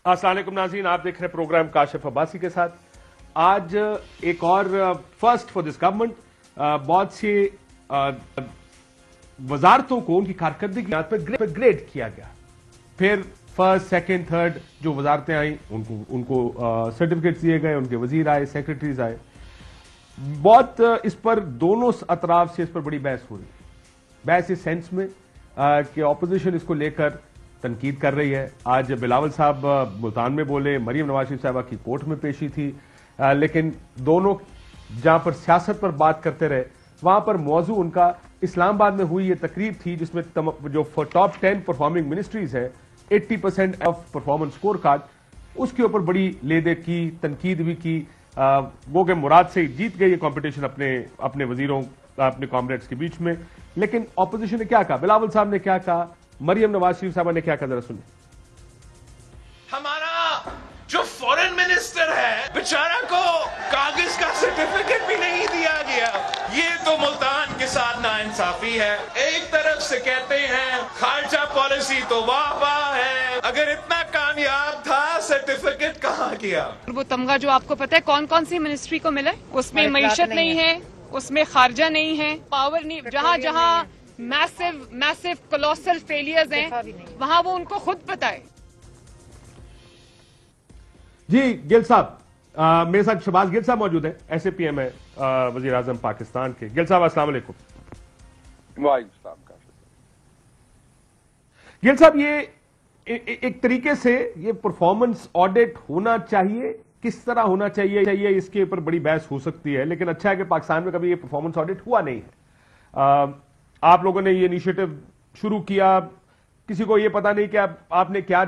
अस्सलाम वालेकुम नाज़रीन, आप देख रहे हैं प्रोग्राम काशिफ अब्बासी के साथ। आज एक और फर्स्ट फॉर दिस गवर्नमेंट, बहुत सी वजारतों को उनकी कारकर्दगी पर ग्रेड किया गया। फिर फर्स्ट, सेकंड, थर्ड जो वजारतें आई उनको सर्टिफिकेट्स दिए गए, उनके वजीर आए, सेक्रेटरीज आए। बहुत इस पर दोनों अतराफ से इस पर बड़ी बहस हो रही है। बहस इस सेंस में कि ऑपोजिशन इसको लेकर तनकीद कर रही है। आज बिलावल साहब मुल्तान में बोले, मरियम नवाज शरीफ साहबा की कोर्ट में पेशी थी, लेकिन दोनों जहां पर सियासत पर बात करते रहे वहां पर मौजू उनका इस्लामाबाद में हुई ये तकरीब थी जिसमें जो टॉप 10 परफॉर्मिंग मिनिस्ट्रीज है 80% ऑफ परफॉर्मेंस स्कोर कार्ड, उसके ऊपर बड़ी लेदे की, तनकीद भी की। वो के मुराद से जीत गई ये कॉम्पिटिशन अपने वजीरों, अपने कॉमरेड्स के बीच में। लेकिन ऑपोजिशन ने क्या कहा, बिलावल साहब ने क्या कहा, मरियम नवाज शरीफ साहबा ने क्या कहा, जरा सुनिए। हमारा जो फॉरेन मिनिस्टर है बेचारा को कागज का सर्टिफिकेट भी नहीं दिया गया। ये तो मुल्तान के साथ नाइंसाफी है। एक तरफ से कहते हैं खारजा पॉलिसी तो वाह वाह है, अगर इतना कामयाब था सर्टिफिकेट कहाँ गया? वो तमगा जो आपको पता है कौन कौन सी मिनिस्ट्री को मिला है, उसमें मईशत नहीं है, उसमें खारजा नहीं है, पावर नहीं, जहाँ जहाँ मैसिव कोलोसल फेलियर्स हैं वहाँ वो उनको खुद पता है। जी गिल साहब, मेरे साथ शहबाज गिल साहब मौजूद है, SAPM है वजीर आजम पाकिस्तान के। गिल साहब अस्सलाम वालेकुम। वालेकुम। गिल साहब, ये एक तरीके से ये परफॉर्मेंस ऑडिट होना चाहिए, किस तरह होना चाहिए इसके ऊपर बड़ी बहस हो सकती है, लेकिन अच्छा है कि पाकिस्तान में कभी ये परफॉर्मेंस ऑडिट हुआ नहीं है। आप लोगों ने ये इनिशिएटिव शुरू किया, किसी को ये पता नहीं कि आपने क्या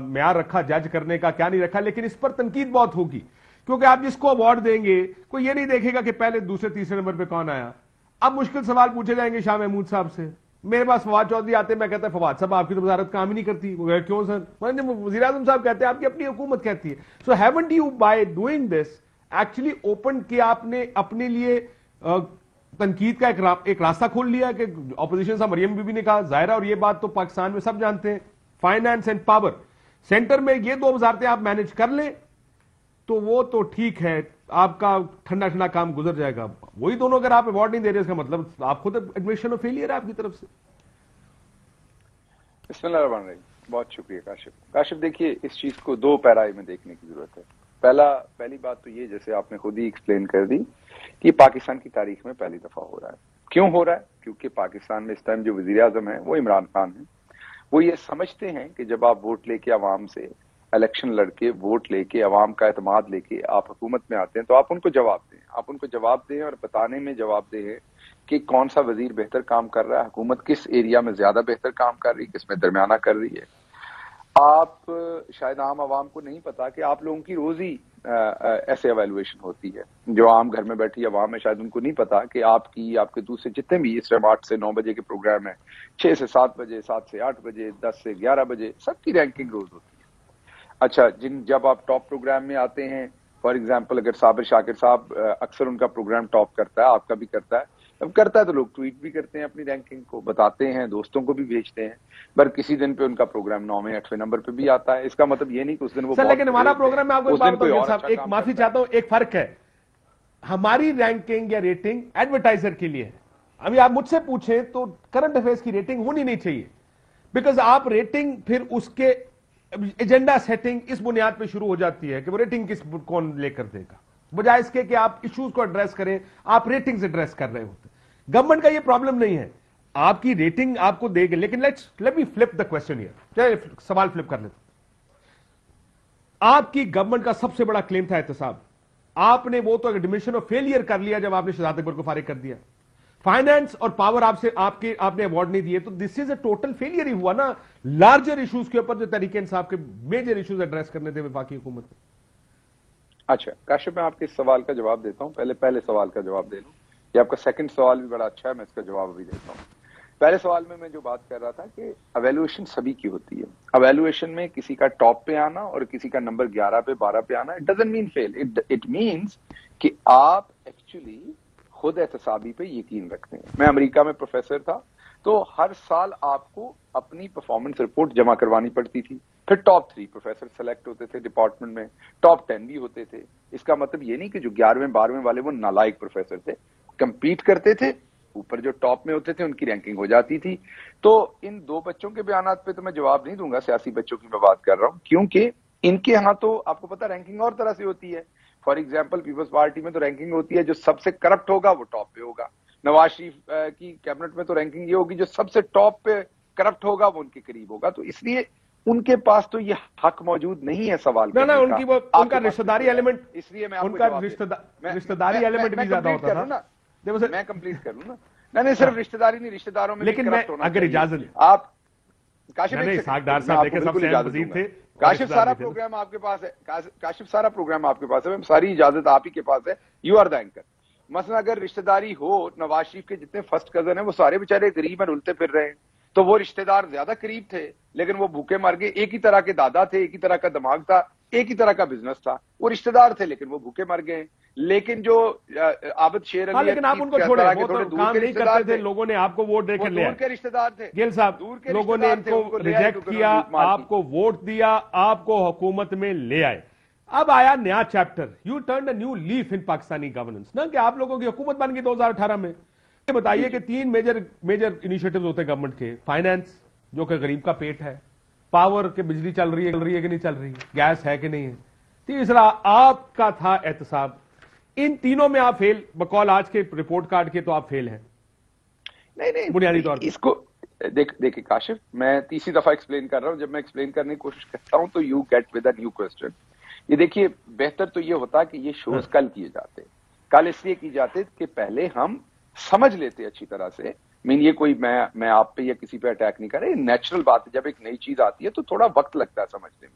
म्यार रखा जज करने का, क्या नहीं रखा, लेकिन इस पर तनकीद बहुत होगी क्योंकि आप जिसको अवार्ड देंगे कोई ये नहीं देखेगा कि पहले दूसरे तीसरे नंबर पे कौन आया। अब मुश्किल सवाल पूछे जाएंगे शाह महमूद साहब से। मेरे पास फवाद चौधरी आते, मैं कहता है फवाद साहब आपकी तो वजारत काम ही नहीं करती। वो क्यों सर? वज़ीर आज़म साहब कहते हैं आपकी अपनी हुकूमत कहती है। So haven't you by doing this actually open किया आपने अपने लिए तनकीद का एक रास्ता खोल लिया कि ऑपोजिशन साहब मरियम बीबी ने कहा, जाहिरा, और ये बात तो पाकिस्तान में सब जानते हैं, फाइनेंस एंड पावर सेंटर में ये दो वजारतें आप मैनेज कर लें तो वो तो ठीक है, आपका ठंडा ठंडा काम गुजर जाएगा। वही दोनों अगर आप अवार्ड नहीं दे रहे, इसका मतलब आप खुद एडमिशन ऑफ फेलियर है आपकी तरफ से। बिस्मिल्लाह, बहुत शुक्रिया काशिफ। देखिए, इस चीज को दो पैराए में देखने की जरूरत है। पहली बात तो ये, जैसे आपने खुद ही एक्सप्लेन कर दी, कि पाकिस्तान की तारीख में पहली दफा हो रहा है। क्यों हो रहा है? क्योंकि पाकिस्तान में इस टाइम जो वजीर आजम है वो इमरान खान है। वो ये समझते हैं कि जब आप वोट लेके अवाम से इलेक्शन लड़के, वोट लेके, अवाम का एतमाद लेके आप हुकूमत में आते हैं तो आप उनको जवाब दें। आप उनको जवाब दें और बताने में जवाब दें कि कौन सा वजीर बेहतर काम कर रहा है, हुकूमत किस एरिया में ज्यादा बेहतर काम कर रही है, किस में दरमियाना कर रही है। आप शायद आम आवाम को नहीं पता कि आप लोगों की रोज ही ऐसे एवेल्युएशन होती है। जो आम घर में बैठी आवाम है, शायद उनको नहीं पता कि आपके दूसरे जितने भी इस टाइम 8 से 9 बजे के प्रोग्राम है, 6 से 7 बजे, 7 से 8 बजे, 10 से 11 बजे, सबकी रैंकिंग रोज होती है। अच्छा, जब आप टॉप प्रोग्राम में आते हैं, फॉर एग्जाम्पल अगर साबिर शाकिर साहब, अक्सर उनका प्रोग्राम टॉप करता है, आपका भी करता है, जब करता है तो लोग ट्वीट भी करते हैं, अपनी रैंकिंग को बताते हैं, दोस्तों को भी भेजते हैं। पर किसी दिन पे उनका प्रोग्राम 9वें 8वें नंबर पे भी आता है। इसका मतलब ये नहीं कि उस दिन वो सर, लेकिन हमारा प्रोग्राम में आपको एक बात बताऊं साहब, एक माफी चाहता हूं, एक फर्क है। हमारी रैंकिंग या रेटिंग एडवर्टाइजर के लिए है। अभी आप मुझसे पूछें तो करंट अफेयर्स की रेटिंग होनी नहीं चाहिए, बिकॉज आप रेटिंग फिर उसके एजेंडा सेटिंग इस बुनियाद पे शुरू हो जाती है कि वो रेटिंग कौन लेकर देगा, बजाय इसके कि आप इश्यूज को एड्रेस करें। आप रेटिंग से एड्रेस कर रहे होते। गवर्नमेंट का ये प्रॉब्लम नहीं है, आपकी रेटिंग आपको देगी, लेकिन let me flip the question here. चलिए सवाल फ्लिप कर लेते। आपकी गवर्नमेंट का सबसे बड़ा क्लेम था एहतसाब, आपने वो तो एडमिशन ऑफ फेलियर कर लिया जब आपने शहजाद अकबर को फारिग कर दिया। फाइनेंस और पावर आपने अवार्ड नहीं दिए, तो this is a total failure ही हुआ ना। लार्जर इश्यूज के ऊपर जो तरीके इंसाफ के मेजर इश्यूज एड्रेस करने थे वफाकी हुकूमत में। अच्छा काशिफ, मैं आपके इस सवाल का जवाब देता हूं। पहले सवाल का जवाब दे लूं। ये आपका सेकंड सवाल भी बड़ा अच्छा है, मैं इसका जवाब भी देता हूं। पहले सवाल में मैं जो बात कर रहा था कि अवेल्युएशन सभी की होती है। अवेल्युएशन में किसी का टॉप पे आना और किसी का नंबर 11 पे 12 पे आना, it doesn't mean fail. It means कि आप एक्चुअली खुद एहतसाबी पे यकीन रखते हैं। मैं अमेरिका में प्रोफेसर था, तो हर साल आपको अपनी परफॉर्मेंस रिपोर्ट जमा करवानी पड़ती थी। फिर टॉप 3 प्रोफेसर सेलेक्ट होते थे डिपार्टमेंट में, टॉप 10 भी होते थे। इसका मतलब ये नहीं कि जो 11वें 12वें वाले वो नालायक प्रोफेसर थे, कंपीट करते थे, ऊपर जो टॉप में होते थे उनकी रैंकिंग हो जाती थी। तो इन 2 बच्चों के बयान पे तो मैं जवाब नहीं दूंगा, सियासी बच्चों की मैं बात कर रहा हूं, क्योंकि इनके यहाँ तो आपको पता रैंकिंग और तरह से होती है। फॉर एग्जाम्पल पीपल्स पार्टी में तो रैंकिंग होती है जो सबसे करप्ट होगा वो टॉप पे होगा। नवाज शरीफ की कैबिनेट में तो रैंकिंग ये होगी जो सबसे टॉप पे करप्ट होगा वो उनके करीब होगा। तो इसलिए उनके पास तो ये हक मौजूद नहीं है सवाल ना ना, उनकी वो उनका रिश्तेदारी एलिमेंट, इसलिए मैं उनका रिश्तेदारी एलिमेंट भी ज्यादा होता था ना। मैं कंप्लीट कर लूं ना। नहीं सिर्फ रिश्तेदारी नहीं, रिश्तेदारों में लेकिन मैं अगर इजाजत आप काशिफ साहब देखे सबसे अहम वजीर थे। काशिफ सारा प्रोग्राम आपके पास है, काशिफ सारा प्रोग्राम आपके पास है, सारी इजाजत आप ही के पास है, यू आर द एंकर। मसलन अगर रिश्तेदारी हो, नवाज शरीफ के जितने फर्स्ट कजन है वो सारे बेचारे गरीब हैं, रुलते फिर रहे हैं, तो वो रिश्तेदार ज्यादा करीब थे लेकिन वो भूखे मर गए। एक ही तरह के दादा थे, एक ही तरह का दिमाग था, एक ही तरह का बिजनेस था, वो रिश्तेदार थे लेकिन वो भूखे मर गए। लेकिन जो आबिद शेर अली, लेकिन आप उनको छोड़े, वो तो काम नहीं करते थे, लोगों ने आपको वोट देकर लिया, दूर के रिश्तेदार थे गिल साहब, लोगों ने इनको रिजेक्ट किया, आपको वोट दिया, आपको हुकूमत में ले आए। अब आया नया chapter, U turn a new leaf in Pakistani governance ना, कि आप लोगों की हुकूमत बन गई 2018 में। ये बताइए कि 3 मेजर इनिशिएटिव्स होते हैं गवर्नमेंट के, फाइनेंस जो कि गरीब का पेट है, पावर के बिजली चल रही है कि नहीं चल रही है, गैस है कि नहीं है, तीसरा आपका था एहतसाब। इन तीनों में आप फेल, बकौल आज के रिपोर्ट कार्ड के तो आप फेल हैं। नहीं बुनियादी तौर पर इसको देखिए काशिफ, मैं तीसरी दफा एक्सप्लेन कर रहा हूं, जब मैं एक्सप्लेन करने की कोशिश करता हूं तो you get with a new question. ये देखिए, बेहतर तो ये होता कि ये शोज कल किए जाते, कल इसलिए किए जाते कि पहले हम समझ लेते अच्छी तरह से। मीन ये कोई मैं आप पे या किसी पे अटैक नहीं कर रहे, नेचुरल बात है, जब एक नई चीज आती है तो थोड़ा वक्त लगता है समझने में।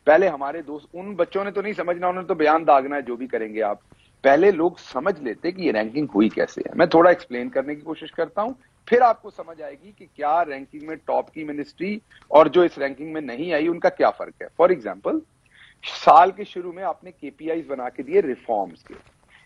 पहले हमारे दोस्त, उन बच्चों ने तो नहीं समझना, उन्होंने तो बयान दागना है, जो भी करेंगे आप, पहले लोग समझ लेते कि ये रैंकिंग हुई कैसे है। मैं थोड़ा एक्सप्लेन करने की कोशिश करता हूं, फिर आपको समझ आएगी कि क्या रैंकिंग में टॉप की मिनिस्ट्री और जो इस रैंकिंग में नहीं आई उनका क्या फर्क है। फॉर एग्जाम्पल, साल के शुरू में आपने केपीआईज बना के दिए रिफॉर्म्स के,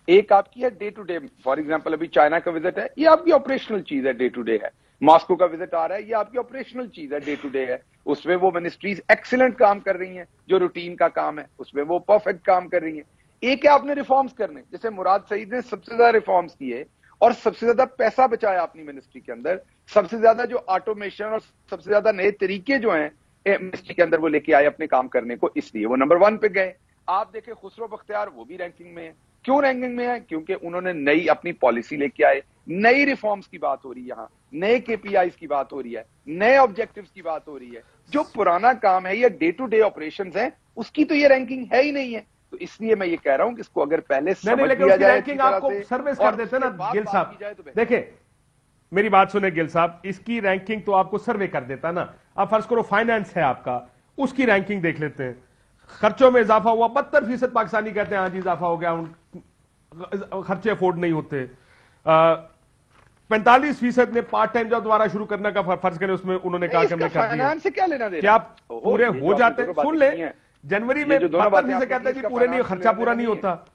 एक आपकी है day to day. For example अभी चाइना का विजिट है, ये आपकी ऑपरेशनल चीज है, डे टू डे है। मॉस्को का विजिट आ रहा है, ये आपकी ऑपरेशनल चीज है, डे टू डे है। उसमें वो मिनिस्ट्रीज एक्सीलेंट काम कर रही हैं, जो रूटीन का काम है उसमें वो परफेक्ट काम कर रही हैं। एक है आपने रिफॉर्म्स करने, जैसे मुराद सईद ने सबसे ज्यादा रिफॉर्म्स किए और सबसे ज्यादा पैसा बचाया अपनी मिनिस्ट्री के अंदर, सबसे ज्यादा जो ऑटोमेशन और सबसे ज्यादा नए तरीके जो हैं मिनिस्ट्री के अंदर वो लेके आए अपने काम करने को, इसलिए वो नंबर 1 पे गए। आप देखें खुसरो बख्तियार, वो भी रैंकिंग में है। क्यों रैंकिंग में है? क्योंकि उन्होंने नई अपनी पॉलिसी लेके आए, नई रिफॉर्म्स की बात हो रही है, यहाँ नए केपीआईज की बात हो रही है, नए ऑब्जेक्टिव्स की बात हो रही है। जो पुराना काम है या डे टू डे ऑपरेशंस है उसकी तो ये रैंकिंग है ही नहीं है। तो इसलिए मैं ये कह रहा हूं कि इसको अगर पहले समझ लिया जाए, रैंकिंग आपको सर्विस कर देते ना गिल साहब। देखिए मेरी बात सुने गिल साहब, इसकी रैंकिंग तो आपको सर्वे कर देता ना। आप फर्ज करो फाइनेंस है आपका, उसकी रैंकिंग देख लेते हैं, खर्चों में इजाफा हुआ 72% पाकिस्तानी कहते हैं हाँ जी इजाफा हो गया, खर्चे अफोर्ड नहीं होते। 45% ने पार्ट टाइम जॉब दोबारा शुरू करने का फर्ज करें, उसमें उन्होंने कहा कि हमने कर दिया। से क्या लेना देना, क्या आप पूरे हो जाते हैं? सुन ले, जनवरी में 72% से कहते हैं जी पूरे नहीं, खर्चा पूरा नहीं होता।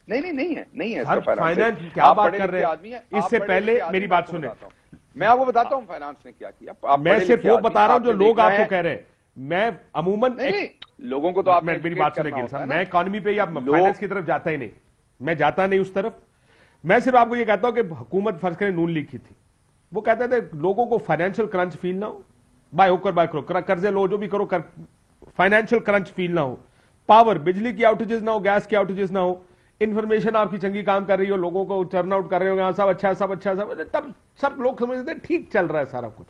नहीं है हर फाइनेंस क्या बात कर रहे हैं? इससे पहले मेरी बात सुने, मैं आपको बताता हूं फाइनेंस ने क्या किया। मैं सिर्फ वो बता रहा हूं जो लोग आपको कह रहे हैं। मैं अमूमन लोगों को तो आप मेरी बात सुने गिल साहब, मैं इकोनॉमी पे या फाइनेंस की तरफ जाता ही नहीं, मैं जाता नहीं उस तरफ। मैं सिर्फ आपको ये कहता हूं कि हुकूमत फर्ज करें नून लीग की थी, वो कहते थे लोगों को फाइनेंशियल क्रंच फील ना हो, बाय होकर बाय करो, कर्जे लो जो भी करो, फाइनेंशियल क्रंच फील ना हो, पावर बिजली की आउटेजेस ना हो, गैस की आउटेजेस ना हो, इंफॉर्मेशन आपकी चंगी काम कर रही हो, लोगों को टर्न आउट कर रहे हो, सब अच्छा सब अच्छा सब, तब सब लोग समझते हैं ठीक चल रहा है सारा कुछ।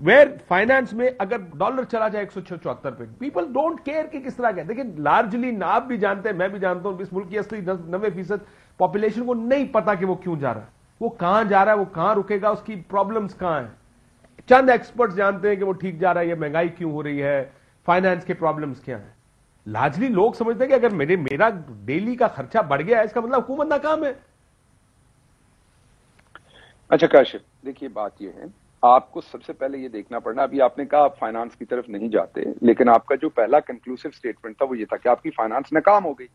वेयर फाइनेंस में अगर डॉलर चला जाए 174 पे, पीपल डोंट केयर कि किस तरह का। देखिए लार्जली आप भी जानते हैं, मैं भी जानता हूं, इस मुल्क की 80-90% पॉपुलेशन को नहीं पता कि वो क्यों जा रहा है, वो कहां जा रहा है, वो कहां रुकेगा, उसकी प्रॉब्लम्स कहां है। चंद एक्सपर्ट्स जानते हैं कि वो ठीक जा रहा है, ये महंगाई क्यों हो रही है, फाइनेंस के प्रॉब्लम्स क्या है। लार्जली लोग समझते हैं कि अगर मेरा डेली का खर्चा बढ़ गया है इसका मतलब हुकूमत नाकाम है। अच्छा काशिफ, देखिए बात ये है, आपको सबसे पहले ये देखना पड़ना, अभी आपने कहा आप फाइनेंस की तरफ नहीं जाते, लेकिन आपका जो पहला कंक्लूसिव स्टेटमेंट था वो ये था कि आपकी फाइनेंस नाकाम हो गई।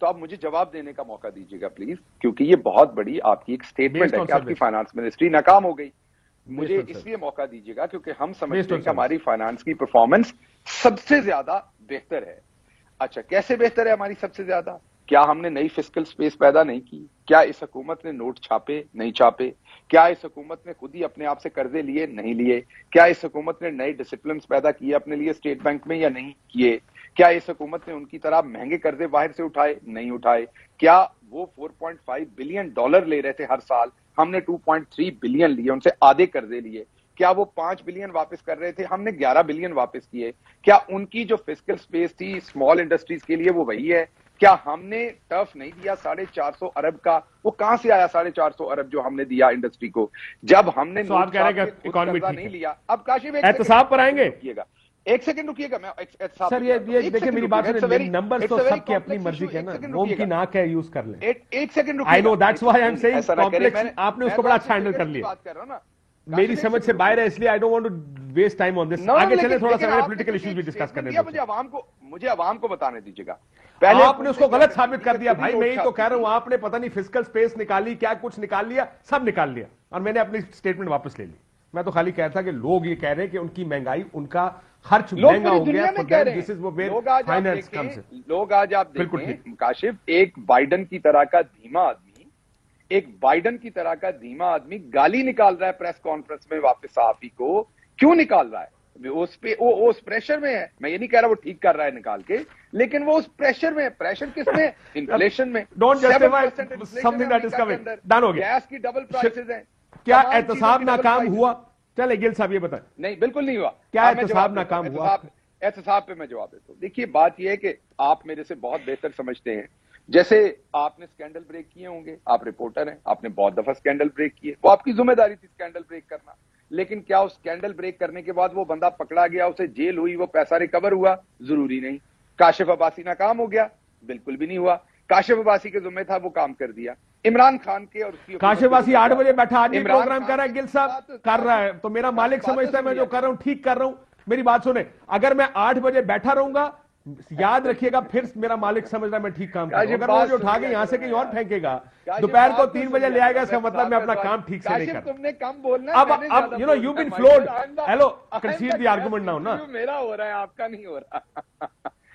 तो आप मुझे जवाब देने का मौका दीजिएगा प्लीज, क्योंकि ये बहुत बड़ी आपकी एक स्टेटमेंट है कि आपकी फाइनेंस मिनिस्ट्री नाकाम हो गई। मुझे इसलिए मौका दीजिएगा क्योंकि हम समझते हैं कि हमारी फाइनेंस की परफॉर्मेंस सबसे ज्यादा बेहतर है। अच्छा, कैसे बेहतर है हमारी सबसे ज्यादा? क्या हमने नई फिस्कल स्पेस पैदा नहीं की? क्या इस हुकूमत ने नोट छापे नहीं छापे? क्या इस हुकूमत ने खुद ही अपने आप से कर्जे लिए नहीं लिए? क्या इस हुकूमत ने नए डिसिप्लिन पैदा किए अपने लिए स्टेट बैंक में या नहीं किए? क्या इस हुकूमत ने उनकी तरह महंगे कर्जे बाहर से उठाए नहीं उठाए? क्या वो 4.5 बिलियन डॉलर ले रहे थे हर साल, हमने 2.3 बिलियन लिए, उनसे आधे कर्जे लिए? क्या वो 5 बिलियन वापस कर रहे थे, हमने 11 बिलियन वापस किए? क्या उनकी जो फिस्कल स्पेस थी स्मॉल इंडस्ट्रीज के लिए वो वही है? क्या हमने टर्फ नहीं दिया 450 अरब का? वो कहां से आया 450 अरब जो हमने दिया इंडस्ट्री को, जब हमने तो आप कह रहे हैं कि इकोनॉमी नहीं लिया? अब काशिफ एहतसाब पर आएंगे, एक सेकंड रुकिएगा, मैं सर ये देखिए मेरी बात सुनिए, नंबर तो सबकी अपनी मर्जी के ना, मोम की नाक है, यूज कर लें। एक second I know, that's why I am saying complex, आपने उसको बड़ा अच्छा हैंडल कर लिया। बात कर रहा हूं ना, मेरी समझ से बाहर है, इसलिए I don't want to waste time on this. आगे चले, थोड़ा सा पॉलिटिकल इश्यूज भी डिस्कस करने दीजिए। मुझे आवाम को बताने दीजिएगा। पहले आपने उसको गलत साबित कर दिया भाई, मैं ही तो कह रहा हूं, आपने पता नहीं फिस्कल स्पेस निकाली, क्या कुछ निकाल लिया, सब निकाल लिया, और मैंने अपनी स्टेटमेंट वापस ले ली। मैं तो खाली कहता कि लोग ये कह रहे हैं कि उनकी महंगाई, उनका खर्च महंगा हो गया। This is where finance comes in. लोग आज आप देखें काशिफ, एक बाइडन की तरह का धीमा आदमी गाली निकाल रहा है प्रेस कॉन्फ्रेंस में वापस सहाफी को। क्यों निकाल रहा है? उस प्रेशर में है। मैं ये नहीं कह रहा वो ठीक कर रहा है निकाल के, लेकिन वो उस प्रेशर में है। प्रेशर किसमें? इन्फ्लेशन में। Don't justify something that is coming. Done हो गया। गैस की डबल प्राइसेस हैं। क्या एहतसाब नाकाम हुआ? चले गिल साहब ये बताएं। नहीं, बिल्कुल नहीं हुआ। क्या एहतसाब नाकाम हुआ? एहतसाब पे मैं जवाब देता हूं। देखिए, बात यह है कि आप मेरे से बहुत बेहतर समझते हैं। जैसे आपने स्कैंडल ब्रेक किए होंगे, आप रिपोर्टर हैं, आपने बहुत दफा स्कैंडल ब्रेक किए, वो आपकी जिम्मेदारी थी स्कैंडल ब्रेक करना। लेकिन क्या उस स्कैंडल ब्रेक करने के बाद वो बंदा पकड़ा गया, उसे जेल हुई, वो पैसा रिकवर हुआ? जरूरी नहीं। काशिफ अब्बासी नाकाम हो गया? बिल्कुल भी नहीं हुआ। काशिफ अब्बासी के जिम्मे था, वो काम कर दिया। इमरान खान के और उसकी काशिफ अब्बासी 8 बजे बैठा आज प्रोग्राम कर रहा है, गिल साहब कर रहा है, तो मेरा मालिक समझता है मैं जो कर रहा हूं ठीक कर रहा हूं। मेरी बात सुने, अगर मैं 8 बजे बैठा रहूंगा, याद रखिएगा, फिर मेरा मालिक समझ रहा है मैं ठीक काम कर रहा हूं। अगर वो उठा के यहां से कहीं और फेंकेगा, दोपहर को 3 बजे ले आएगा, इसका मतलब मैं अपना काम ठीक से नहीं कर रहा। तुमने कम बोलना। अब you know you been floored. Hello, concede the argument now ना। मेरा हो रहा है, आपका नहीं हो रहा।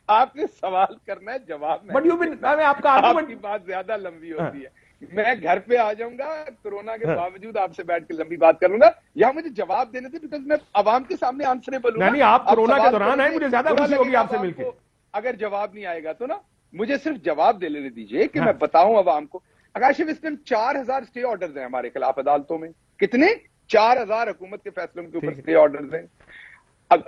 आपने सवाल करना है, जवाब में। बट यू बीन, मैं आपका आर्गुमेंट की बात ज्यादा लंबी होती है। मैं घर पे आ जाऊंगा, कोरोना के बावजूद आपसे बैठ के लंबी बात कर लूंगा। यहाँ मुझे जवाब देने थे, बिकॉज मैं आवाम के सामने आंसरेबल हूं। नहीं, आप कोरोना के दौरान आए, मुझे ज्यादा खुशी होगी आपसे मिलकर। अगर जवाब नहीं आएगा तो ना, मुझे सिर्फ जवाब दे लेने दीजिए कि मैं बताऊं आवाम को। काशिफ, इस टाइम 4000 स्टे ऑर्डर्स हैं हमारे खिलाफ अदालतों में। कितने? 4000 हुकूमत के फैसलों के ऊपर स्टे ऑर्डर्स हैं।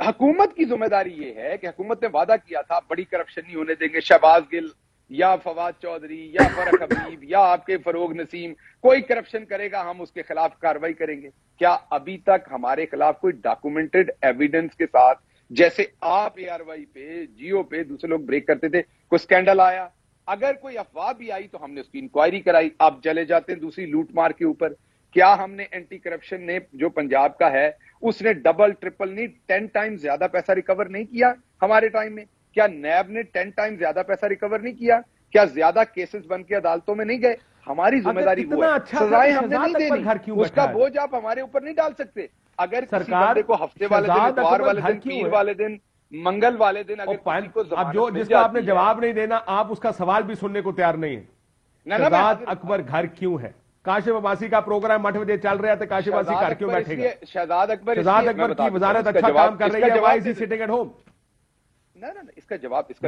हुकूमत की जिम्मेदारी ये है कि हुकूमत ने वादा किया था बड़ी करप्शन नहीं होने देंगे। शहबाज गिल या फवाद चौधरी या फरक हबीब या आपके फरोग नसीम, कोई करप्शन करेगा हम उसके खिलाफ कार्रवाई करेंगे। क्या अभी तक हमारे खिलाफ कोई डॉक्यूमेंटेड एविडेंस के साथ, जैसे आप ARY पे, जियो पे दूसरे लोग ब्रेक करते थे, कोई स्कैंडल आया? अगर कोई अफवाह भी आई तो हमने उसकी इंक्वायरी कराई। आप चले जाते हैं दूसरी लूट मार के ऊपर। क्या हमने एंटी करप्शन ने जो पंजाब का है, उसने डबल ट्रिपल नहीं 10 टाइम ज्यादा पैसा रिकवर नहीं किया हमारे टाइम में? क्या नैब ने 10 टाइम ज्यादा पैसा रिकवर नहीं किया? क्या ज्यादा केसेस बन के अदालतों में नहीं गए? हमारी जिम्मेदारी वो है, सजाएं हमने नहीं देनी, उसका बोझ आप हमारे ऊपर नहीं डाल सकते। अगर सरकार को हफ्ते वाले दिन, इतवार वाले दिन, पीर वाले दिन, मंगल वाले दिन अगर किसी को अब जो जिसका आपने जवाब नहीं देना, आप उसका सवाल भी सुनने को तैयार नहीं है। शहजाद अकबर घर क्यों है? काशिफ अब्बासी का प्रोग्राम 8 बजे चल रहा है, तो काशिफ अब्बासी घर क्यों बैठेगा? शहजाद अकबर की वजारत अच्छा काम कर रही है, why is he sitting at home? ना, इसका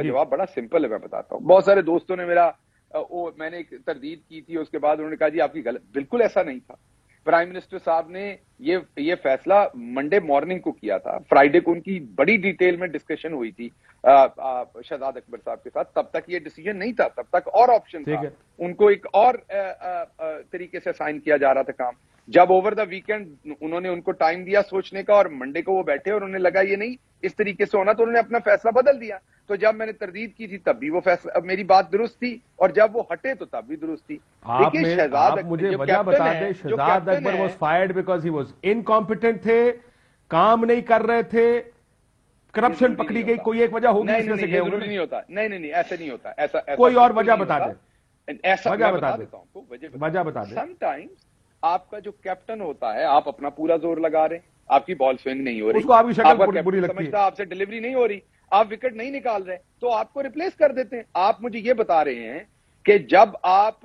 जवाब बड़ा सिंपल है, मैं बताता हूं। बहुत सारे दोस्तों ने मैंने एक तरदीद की थी, उसके बाद उन्होंने कहा जी आपकी गलत। बिल्कुल ऐसा नहीं था। प्राइम मिनिस्टर साहब ने ये फैसला मंडे मॉर्निंग को किया था। फ्राइडे को उनकी बड़ी डिटेल में डिस्कशन हुई थी शहजाद अकबर साहब के साथ। तब तक ये डिसीजन नहीं था, तब तक और ऑप्शन था, उनको एक और तरीके से साइन किया जा रहा था काम। जब ओवर द वीकेंड उन्होंने उनको टाइम दिया सोचने का, और मंडे को वो बैठे और उन्हें लगा ये नहीं इस तरीके से होना, तो उन्होंने अपना फैसला बदल दिया। तो जब मैंने तरदीद की थी तब भी वो फैसला, मेरी बात दुरुस्त थी, और जब वो हटे तो तब भी दुरुस्त थी। देखिए, शहजाद, मुझे वजह बता दें, Shahzad Akbar was fired because he was incompetent थे, काम नहीं कर रहे थे, करप्शन पकड़ी गई, कोई एक वजह होगी इसमें से? जरूरी नहीं होता। नहीं, ऐसा नहीं होता। ऐसा कोई और वजह बता दें। ऐसा वजह बता देता हूं, वजह बता दें। समटाइम्स आपका जो कैप्टन होता है, आप अपना पूरा जोर लगा रहे हैं, आपकी बॉल स्विंग नहीं हो रही, उसको आपकी शक्ल आपका बुरी कैप्टन लगती है, समझता आपसे डिलीवरी नहीं हो रही, आप विकेट नहीं निकाल रहे, तो आपको रिप्लेस कर देते हैं। आप मुझे ये बता रहे हैं कि जब आप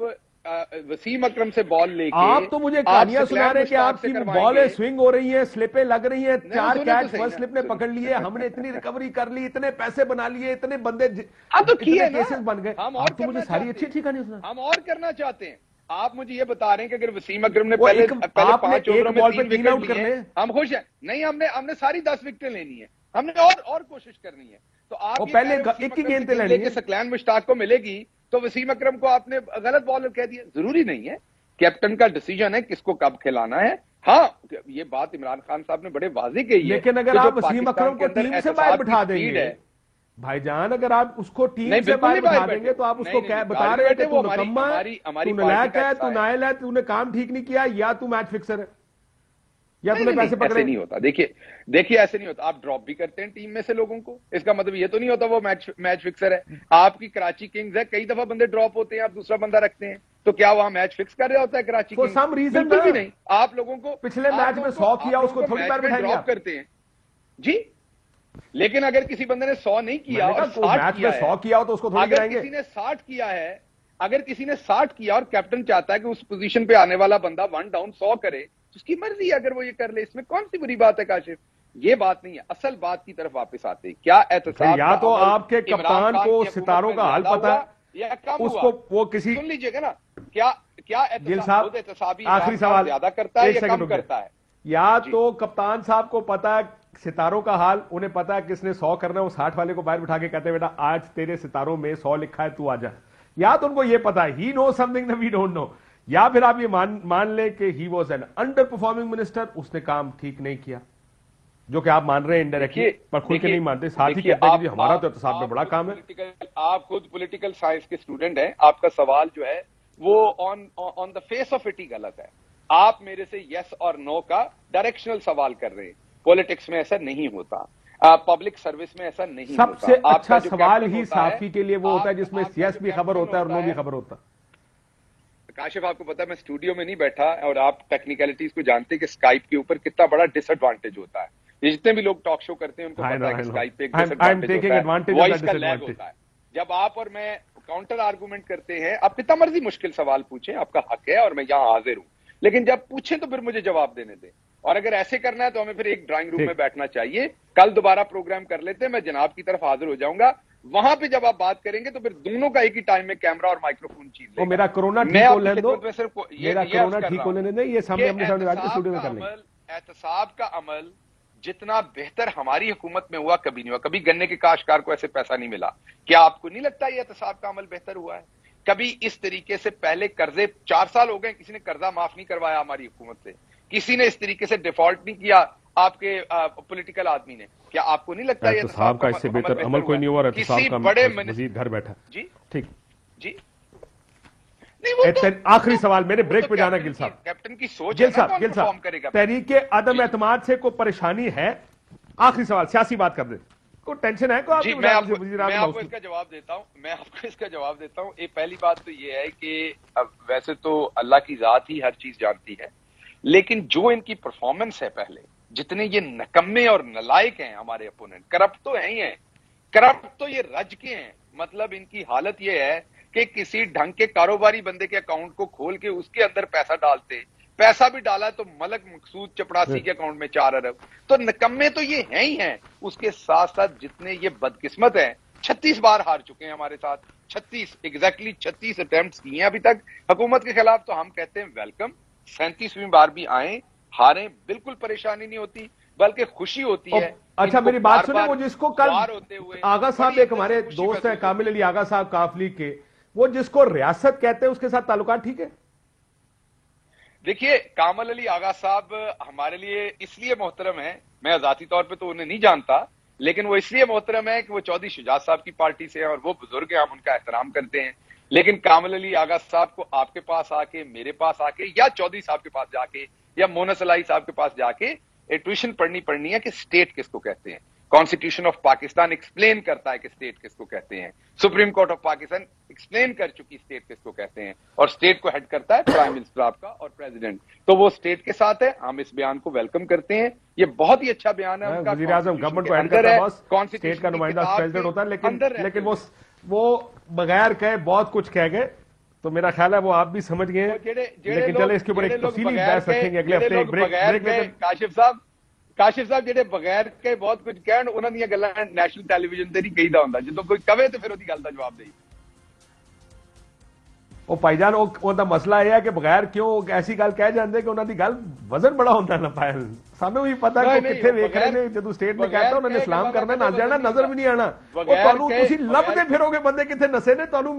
वसीम अकरम से बॉल लेके, आप तो मुझे कहानियां सुना रहे कि आपकी बॉलें स्विंग हो रही हैं, स्लिपें लग रही हैं, 4 कैच फर्स्ट स्लिप ने पकड़ लिए, हमने इतनी रिकवरी कर ली, इतने पैसे बना लिए, इतने बंदे तो किए ना, केसेस बन गए। हम आप और तो मुझे सारी अच्छी अच्छी कहानियां सुना, हम और करना चाहते हैं। आप मुझे ये बता रहे हैं कि अगर वसीम अकरम ने पहले 5 ओवरों में 3 विकेट आउट विकेट लिए, हम खुश हैं? नहीं, हमने सारी 10 विकेटें लेनी है, हमने और कोशिश करनी है। तो आप पहले एक ही गेंद पे लेनी है, सकलैन मुश्ताक को मिलेगी तो वसीम अकरम को आपने गलत बॉलर कह दिया। जरूरी नहीं है, कैप्टन का डिसीजन है किसको कब खिलाना है। हाँ, ये बात इमरान खान साहब ने बड़े वाज़ेह कही है, लेकिन अगर आप वसीम अकरम को टीम से बाहर बिठा देंगे भाईजान, अगर आप उसको टीम से बाहर बिठा देंगे तो आप उसको क्या बता रहे हैं कि तू नकम्मा है, तू नालायक है, तू नायल है, तूने काम ठीक नहीं किया, या तू मैच फिक्सर है, या तूने पैसे पकड़े। ऐसे नहीं होता। देखिए ऐसे नहीं होता। आप ड्रॉप भी करते हैं टीम में से लोगों को, इसका मतलब ये तो नहीं होता वो मैच फिक्सर है। आपकी कराची किंग्स है, कई दफा बंदे ड्रॉप होते हैं, आप दूसरा बंदा रखते हैं, तो क्या वहां मैच फिक्स कर रहा होता है कराची किंग्स? सम रीजन भी नहीं। आप लोगों को पिछले मैच में 100 किया, उसको थोड़ी बार बिठाएंगे ड्रॉप करते हैं जी। लेकिन अगर किसी बंदे ने 100 नहीं किया और 60 किया, 100 किया हो तो उसको थोड़ी गिराएंगे। किसी ने 60 किया है, अगर किसी ने 60 किया और कैप्टन चाहता है कि उस पोजीशन पे आने वाला बंदा 1 डाउन 100 करे, तो उसकी मर्जी है, अगर वो ये कर ले, इसमें कौन सी बुरी बात है काशिफ? ये बात नहीं है। असल बात की तरफ वापस आते हैं, क्या एहतसाब, या तो आपके कप्तान को सितारों का हाल पता है, या कम उसको वो किसी, सुन लीजिएगा ना, क्या गिल साहब आखिरी सवाल ज्यादा करता है या कम करता है? या तो कप्तान साहब को पता है सितारों का हाल, उन्हें पता है किसने 100 करना है, वो 60 वाले को बाहर बिठा के कहते हैं बेटा आज तेरे सितारों में 100 लिखा है, तू आजा। या तो उनको ये पता है he know something that we don't know, या फिर आप ये मान ले कि he was an underperforming minister, उसने काम ठीक नहीं किया, जो कि आप मान रहे हैं इनडायरेक्टली, पर खुल के नहीं मानते, साथ ही कहते हैं कि हमारा तो एहतसाब में बड़ा काम है। आप खुद पॉलिटिकल साइंस के स्टूडेंट हैं, आपका सवाल जो है वो on the face of it ही गलत है। आप मेरे से यस और नो का डायरेक्शनल सवाल कर रहे हैं। पॉलिटिक्स में ऐसा नहीं होता, पब्लिक सर्विस में ऐसा नहीं होता। सबसे अच्छा सवाल ही साफी के लिए वो होता है जिसमें यस भी खबर होता है और नो भी खबर होता है। काशिफ, आपको पता है मैं स्टूडियो में नहीं बैठा और आप टेक्निकलिटीज को जानते हैं कि स्काइप के ऊपर कितना बड़ा डिसएडवांटेज होता है। जितने भी लोग टॉक शो करते हैं उनको पता है कि स्काइप पे एक डिसएडवांटेज होता है, वॉइस का लैग होता है। जब आप और मैं काउंटर आर्गुमेंट करते हैं, आप कितना मर्जी मुश्किल सवाल पूछें, आपका हक है और मैं यहां हाजिर हूं, लेकिन जब पूछें तो फिर मुझे जवाब देने दें। और अगर ऐसे करना है तो हमें फिर एक ड्राइंग रूम में बैठना चाहिए। कल दोबारा प्रोग्राम कर लेते हैं, मैं जनाब की तरफ हाजिर हो जाऊंगा, वहां पे जब आप बात करेंगे तो फिर दोनों का एक ही टाइम में कैमरा और माइक्रोफोन चीज लेगा। मेरा कोरोना ठीक हो लेने दो, मेरा कोरोना ठीक हो लेने दो, ये सामने अपने सामने स्टूडियो में कर लेंगे। एहतसाब का अमल जितना बेहतर हमारी हुकूमत में हुआ कभी नहीं हुआ। कभी गन्ने के काश्तकार को ऐसे पैसा नहीं मिला। क्या आपको नहीं लगता ये एहतसाब का अमल बेहतर हुआ है? कभी इस तरीके से पहले कर्जे 4 साल हो गए, किसी ने कर्जा माफ नहीं करवाया हमारी हुकूमत से, किसी ने इस तरीके से डिफॉल्ट नहीं किया आपके पॉलिटिकल आदमी ने। क्या आपको नहीं लगता ये साहब का इससे बेहतर अमल कोई नहीं हुआ? किसी बड़े वजीर घर बैठा जी ठीक जी आखिरी सवाल, मेरे ब्रेक पे जाना गिल साहब। कैप्टन की सोच गिल साहब तहरीके अदम एतमाद से कोई परेशानी है? आखिरी सवाल, सियासी बात कर दे, कोई टेंशन है को? मैं आपको इसका जवाब देता हूं। पहली बात तो ये है कि वैसे तो अल्लाह की जात ही हर चीज जानती है, लेकिन जो इनकी परफॉर्मेंस है, पहले जितने ये नकम्मे और नलायक हैं हमारे अपोनेंट, करप्ट तो है ही हैं, करप्ट तो ये रज के हैं। मतलब इनकी हालत ये है कि किसी ढंग के कारोबारी बंदे के अकाउंट को खोल के उसके अंदर पैसा डालते, पैसा भी डाला तो मलक मकसूद चपड़ासी के अकाउंट में 4 अरब। तो नकम्मे तो ये हैं ही हैं। उसके साथ साथ जितने ये बदकिस्मत हैं, 36 बार हार चुके हैं हमारे साथ, 36 अटेम्प्ट्स किए हैं अभी तक हुकूमत के खिलाफ। तो हम कहते हैं वेलकम, 37वीं बार भी आए, हारें, बिल्कुल परेशानी नहीं होती, बल्कि खुशी होती है। अच्छा मेरी बात सुने, वो जिसको कल आगा साहब, एक हमारे दोस्त है कामिल अली आगा साहब काफली के, वो जिसको रियासत कहते हैं, उसके साथ ताल्लुकात ठीक है? देखिए, कामिल अली आगा साहब हमारे लिए इसलिए मोहतरम है, मैं ज़ाती तौर पे तो उन्हें नहीं जानता, लेकिन वो इसलिए मोहतरम है कि वो चौधरी शुजात साहब की पार्टी से हैं और वो बुजुर्ग हैं, हम उनका एहतराम करते हैं। लेकिन कामिल अली आगा साहब को आपके पास आके, मेरे पास आके, या चौधरी साहब के पास जाके, या मोनस अलाई साहब के पास जाके ट्यूशन पढ़नी है कि स्टेट किसको कहते हैं। कॉन्स्टिट्यूशन ऑफ पाकिस्तान एक्सप्लेन करता है कि स्टेट किसको कहते हैं, supreme court of Pakistan explain कर चुकी स्टेट किसको कहते हैं, और स्टेट को हेड करता है प्राइम मिनिस्टर आपका और प्रेसिडेंट। तो वो स्टेट के साथ है, हम इस बयान को वेलकम करते हैं। ये बहुत ही अच्छा बयान है उनका। वज़ीर आज़म गवर्नमेंट को हेड करता है, बॉस स्टेट का नुमाइंदा प्रेसिडेंट होता है, लेकिन वो बगैर कहे बहुत कुछ कह गए, तो मेरा ख्याल है वो आप भी समझ गए हैं। लेकिन चले इसके ऊपर एक तफसीली बहस रखेंगे अगले हफ्ते। एक ब्रेक। काशिफ साहब ਜਿਹੜੇ बगैर के बहुत कुछ कहण, ਉਹਨਾਂ ਦੀਆਂ ਗੱਲਾਂ ਨੈਸ਼ਨਲ ਟੈਲੀਵਿਜ਼ਨ ਤੇ ਨਹੀਂ ਕਹੀਦਾ ਹੁੰਦਾ, ਜਦੋਂ ਕੋਈ ਕਵੇ ਤੇ ਫਿਰ ਉਹਦੀ ਗੱਲ ਦਾ ਜਵਾਬ ਦੇਈ। ਉਹ ਭਾਈਜਾਨ ਉਹਦਾ ਮਸਲਾ ਇਹ ਹੈ ਕਿ ਬਗੈਰ ਕਿਉਂ ਐਸੀ ਗੱਲ ਕਹਿ ਜਾਂਦੇ ਕਿ ਉਹਨਾਂ ਦੀ ਗੱਲ ਵਜ਼ਨ ਬੜਾ ਹੁੰਦਾ ਨਾ ਪਾਇਲ। ਸਾਨੂੰ ਵੀ ਪਤਾ ਕਿ ਕਿੱਥੇ ਵੇਖ ਰਹੇ ਨੇ, ਜਦੋਂ ਸਟੇਟ ਨੇ ਕਹਿਤਾ ਉਹਨਾਂ ਨੇ ਇਸਲਾਮ ਕਰਨਾ, ਨੱਸ ਜਾਣਾ, ਨਜ਼ਰ ਵੀ ਨਹੀਂ ਆਣਾ। ਉਹ ਤੁਹਾਨੂੰ ਤੁਸੀਂ ਲੱਭਦੇ ਫਿਰੋਗੇ ਬੰਦੇ ਕਿੱਥੇ ਨਸੇ ਨੇ, ਤੁਹਾਨੂੰ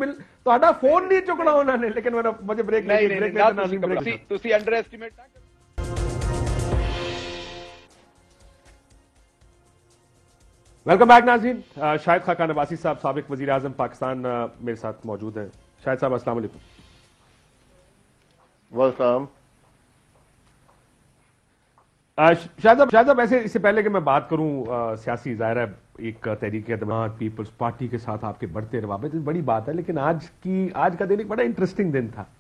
ਤੁਹਾਡਾ ਫੋਨ ਨਹੀਂ ਚੁੱਕਣਾ ਉਹਨਾਂ ਨੇ। ਲੇਕਿਨ ਮੁਝੇ ਬ੍ਰੇਕ ਨਹੀਂ, ਤੁਸੀਂ ਅੰਡਰ ਐਸਟੀਮੇਟ ਨਾ। वेलकम बैक नाज़रीन। शाहिद खाकान अब्बासी साहब साबिक वज़ीर आज़म पाकिस्तान मेरे साथ मौजूद हैं। शाहिद साहब अस्सलाम वालेकुम। वेलकम। शाहिद साहब ऐसे इससे पहले कि मैं बात करूं सियासी, ज़ाहिर है एक तहरीक-ए-एतमाद पीपल्स पार्टी के साथ आपके बढ़ते रवाबित बड़ी बात है, लेकिन आज का दिन एक बड़ा इंटरेस्टिंग दिन था।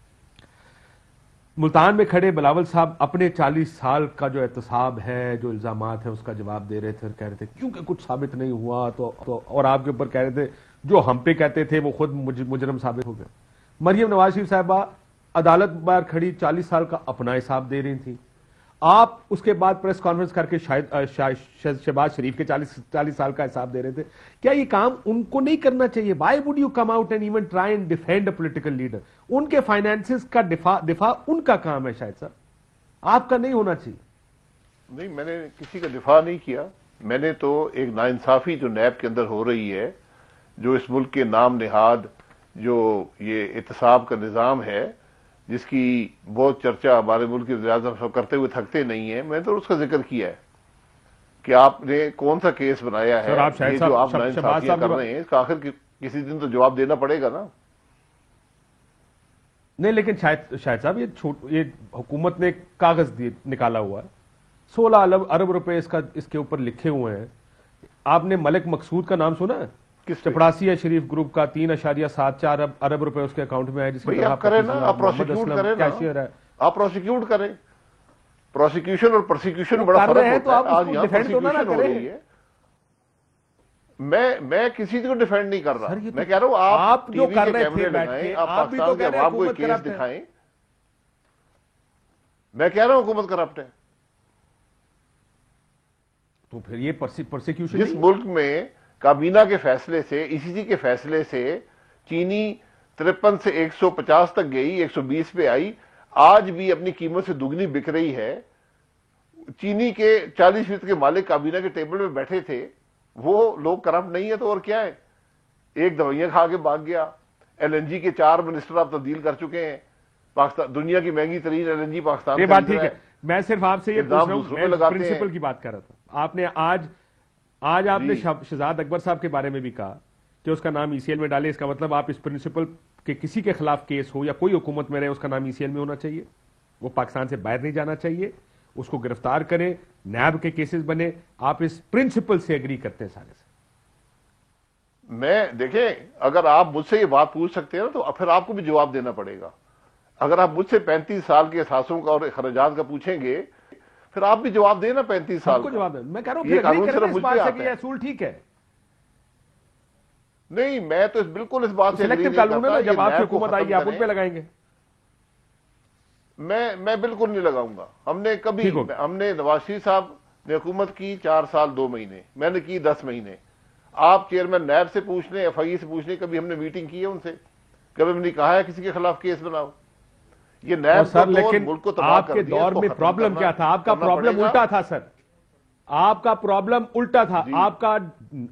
मुल्तान में खड़े बिलावल साहब अपने 40 साल का जो एहतसाब है, जो इल्जामात है, उसका जवाब दे रहे थे और कह रहे थे क्योंकि कुछ साबित नहीं हुआ तो और आपके ऊपर कह रहे थे जो हम पे कहते थे वो खुद मुजरम साबित हो गए। मरियम नवाज शरीफ साहबा अदालत बाहर खड़ी 40 साल का अपना हिसाब दे रही थी। आप उसके बाद प्रेस कॉन्फ्रेंस करके शहबाज शरीफ के 40 साल का हिसाब दे रहे थे। क्या ये काम उनको नहीं करना चाहिए? Why would you come out and even try and defend a political leader? उनके फाइनेंसेस का दिफा उनका काम है शायद साहब, आपका नहीं होना चाहिए। नहीं, मैंने किसी का दिफा नहीं किया। मैंने तो एक नाइंसाफी जो नैब के अंदर हो रही है, जो इस मुल्क के नाम निहाद जो ये एहतसाब का निजाम है, जिसकी बहुत चर्चा हमारे मुल्क के वज़ीर-ए-आज़म सब करते हुए थकते नहीं है, मैंने तो उसका जिक्र किया है कि आपने कौन सा केस बनाया है। ये जो आप नाइंसाफियां कर रहे हैं, इसका आखिर किसी दिन तो जवाब देना पड़ेगा ना। नहीं, लेकिन शायद साहब ये हुकूमत ने कागज निकाला हुआ है, 16 अरब रुपए इसके ऊपर लिखे हुए हैं। आपने मलिक मकसूद का नाम सुना है? चपड़ासी शरीफ ग्रुप का 3.74 अरब रुपए उसके अकाउंट में है, जिसके आप करें ना, आप प्रोसिक्यूट करें ना, आप प्रोसिक्यूट करें। प्रोसिक्यूशन और प्रोसिक्यूशन बड़ा फर्क होता है। आज यहाँ प्रोसिक्यूशन हो रही है। मैं किसी को डिफेंड नहीं कर रहा। मैं कह रहा हूं आप जो कर रहे थे लगाएं, आप पाकिस्तान के अवाम को एक केस दिखाएं। मैं कह रहा हूं हुकूमत करप्ट है, तो फिर ये प्रोसिक्यूशन जिस मुल्क में काबीना के फैसले से, ईसीसी के फैसले से चीनी 53 से 150 तक गई, 120 पे आई, आज भी अपनी कीमत से दुगनी बिक रही है। चीनी के 40% के मालिक काबीना के टेबल में बैठे थे, वो लोग करप्ट नहीं है तो और क्या है? एक दवाइयां खा के भाग गया। एलएनजी के 4 मिनिस्टर आप तब्दील कर चुके हैं। पाकिस्तान दुनिया की महंगी तरीन एलएनजी पाकिस्तान। ये बात ठीक है, मैं सिर्फ आपसे ये पूछ रहा हूं, मैं प्रिंसिपल की बात कर रहा था। आपने आज आपने शहजाद अकबर साहब के बारे में भी कहा कि उसका नाम ईसीएल में डाले। इसका मतलब आप इस प्रिंसिपल के किसी के खिलाफ केस हो या कोई हुकूमत में रहे, उसका नाम ईसीएल में होना चाहिए, वो पाकिस्तान से बाहर नहीं जाना चाहिए, उसको गिरफ्तार करें, नैब के केसेस बने। आप इस प्रिंसिपल से एग्री करते हैं सारे से? मैं देखें, अगर आप मुझसे ये बात पूछ सकते हैं ना, तो फिर आपको भी जवाब देना पड़ेगा। अगर आप मुझसे 35 साल के असासों का और खर्चात का पूछेंगे, फिर आप भी जवाब देना 35 साल का। जवाब है। मैं कह रहा हूं कि असूल ठीक है। नहीं, मैं तो बिल्कुल इस बात से सिलेक्टिव कानून है ना, जब आपकी हुकूमत आएगी आप उन पे लगाएंगे। मैं बिल्कुल नहीं लगाऊंगा। हमने नवाज शरीफ साहब ने हुकूमत की 4 साल 2 महीने, मैंने की 10 महीने। आप चेयरमैन नैब से पूछने, एफआईए से पूछने, कभी हमने मीटिंग की है उनसे? कभी हमने कहा है किसी के खिलाफ केस बनाओ? ये नैब सर, लेकिन आपके दौर में प्रॉब्लम क्या था? आपका प्रॉब्लम उल्टा था सर, आपका प्रॉब्लम उल्टा था। आपका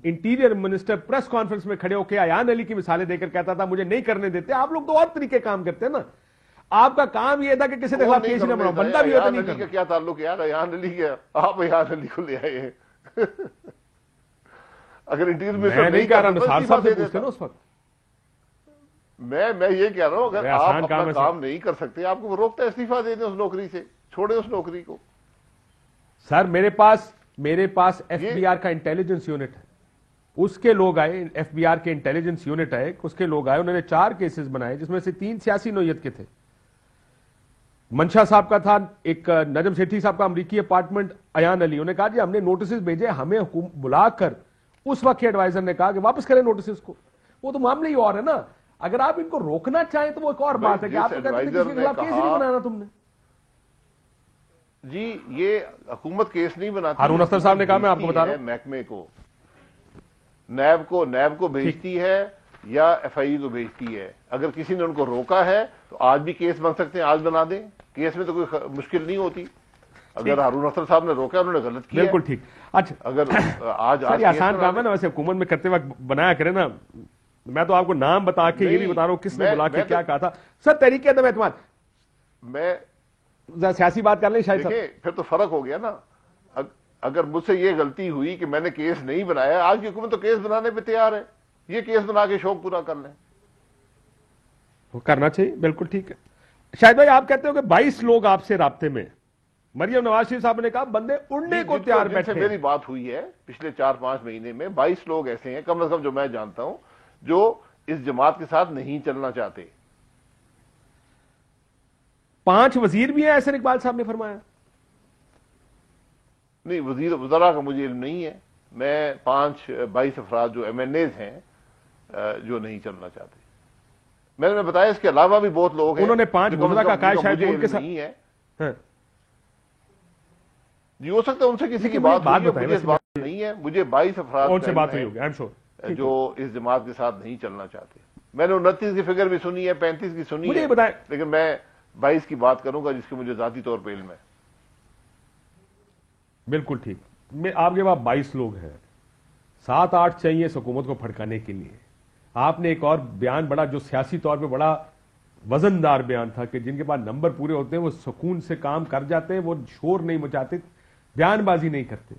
इंटीरियर मिनिस्टर प्रेस कॉन्फ्रेंस में खड़े होकर अयान अली की मिसालें देकर कहता था मुझे नहीं करने देते। आप लोग तो और तरीके काम करते हैं ना। आपका काम यह था कि किसी के खिलाफ केस ना बनाओ, बंदा भी होता नहीं करना। क्या ताल्लुक है यार अयान अली का? आप अयान अली को ले आए हैं। अगर इंटीरियर मिनिस्टर नहीं कह रहा, निसार साहब से पूछते ना उस वक्त। मैं ये कह रहा हूं, अगर आप अपना काम नहीं कर सकते, आपको रोकता है, इस्तीफा दे दें उस नौकरी से, छोड़े उस नौकरी को। सर मेरे पास एफबीआर का इंटेलिजेंस यूनिट है, उसके लोग आए, एफबीआर के इंटेलिजेंस यूनिट आए, उसके लोग आए, उन्होंने 4 केसेस बनाए जिसमें से 3 सियासी नोयत के थे। मंशा साहब का था, एक नजम सेठी साहब का अमरीकी अपार्टमेंट, अयान अली, उन्होंने कहा जी हमने नोटिस भेजे, हमें बुलाकर उस वक्त के एडवाइजर ने कहा कि वापस करें नोटिस को। वो तो मामले ही और है ना। अगर आप इनको रोकना चाहें तो वो एक और बात है कि आप तो कहते हैं किसी के खिलाफ केस ही नहीं बनाना तुमने। जी ये हुकूमत केस नहीं बनाती। हारून अख्तर साहब ने कहा, मैं आपको बता रहा हूं, महकमे को, नैब को भेजती है या एफआई को भेजती है। अगर किसी ने उनको रोका है तो आज भी केस बन सकते हैं, आज बना दें, केस में तो कोई मुश्किल नहीं होती। अगर हारून अख्तर साहब ने रोका, उन्होंने गलत किया। बिल्कुल ठीक। अच्छा, अगर आज आसान काम है ना, वैसे हुकूमत में करते वक्त बनाया करें ना। मैं तो आपको नाम बता के ये भी बता रहा हूं किसने बुला के क्या कहा था। सर तरीके अदम एतमाद, मैं सियासी बात कर लें शायद। फिर तो फर्क हो गया ना। अगर मुझसे ये गलती हुई कि मैंने केस नहीं बनाया, आज की हुकूमत तो केस बनाने पे तैयार है, ये केस बना के शौक पूरा कर लें। वो करना चाहिए, बिल्कुल ठीक है। शायद भाई आप कहते हो कि 22 लोग आपसे राब्ते में, मरियम नवाज शरीफ साहब ने कहा बंदे उड़ने को तैयार बैठे। मेरी बात हुई है पिछले 4-5 महीने में, 22 लोग ऐसे हैं कम से कम जो मैं जानता हूं, जो इस जमात के साथ नहीं चलना चाहते। 5 वजीर भी हैं, ऐसे इकबाल साहब ने फरमाया। नहीं, वज़रा का मुझे इल्म नहीं है। मैं 22 अफराद जो MNAs हैं जो नहीं चलना चाहते, मैंने बताया। इसके अलावा भी बहुत लोग हैं। उन्होंने 5 वज़रा का कहा, शायद उनके साथ नहीं है। जी हो सकता है उनसे किसी की बात नहीं है। मुझे 22 अफराद से बात हुई होगी, आई एम श्योर, जो इस जमात के साथ नहीं चलना चाहते। मैंने 29 की फिगर भी सुनी है, 35 की सुनी है, बताएं। लेकिन मैं 22 की बात करूंगा जिसकी मुझे जाती तौर पर इल्म है। बिल्कुल ठीक। मैं आपके पास 22 लोग हैं, 7-8 चाहिए इस हुकूमत को फड़काने के लिए। आपने एक और बयान बड़ा, जो सियासी तौर पे बड़ा वजनदार बयान था कि जिनके पास नंबर पूरे होते हैं वो सुकून से काम कर जाते हैं, वो शोर नहीं मचाते, बयानबाजी नहीं करते।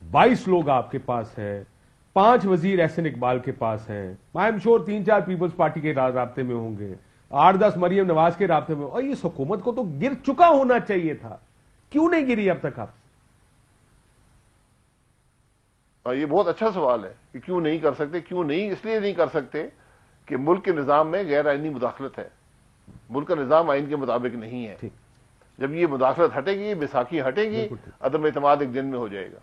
22 लोग आपके पास है, 5 वजीर एहसन इकबाल के पास हैं, I am sure 3-4 Peoples Party के राब्ते में होंगे, 8-10 मरियम नवाज के राब्ते में। और इस हुकूमत को तो गिर चुका होना चाहिए था, क्यों नहीं गिरी अब तक? आप ये बहुत अच्छा सवाल है कि क्यों नहीं कर सकते। क्यों नहीं? इसलिए नहीं कर सकते कि मुल्क के निजाम में गैर आईनी मुदाखलत है। मुल्क का निजाम आइन के मुताबिक नहीं है। जब ये मुदाखलत हटेगी, बैसाखी हटेगी, अदम एतमाद एक दिन में हो जाएगा।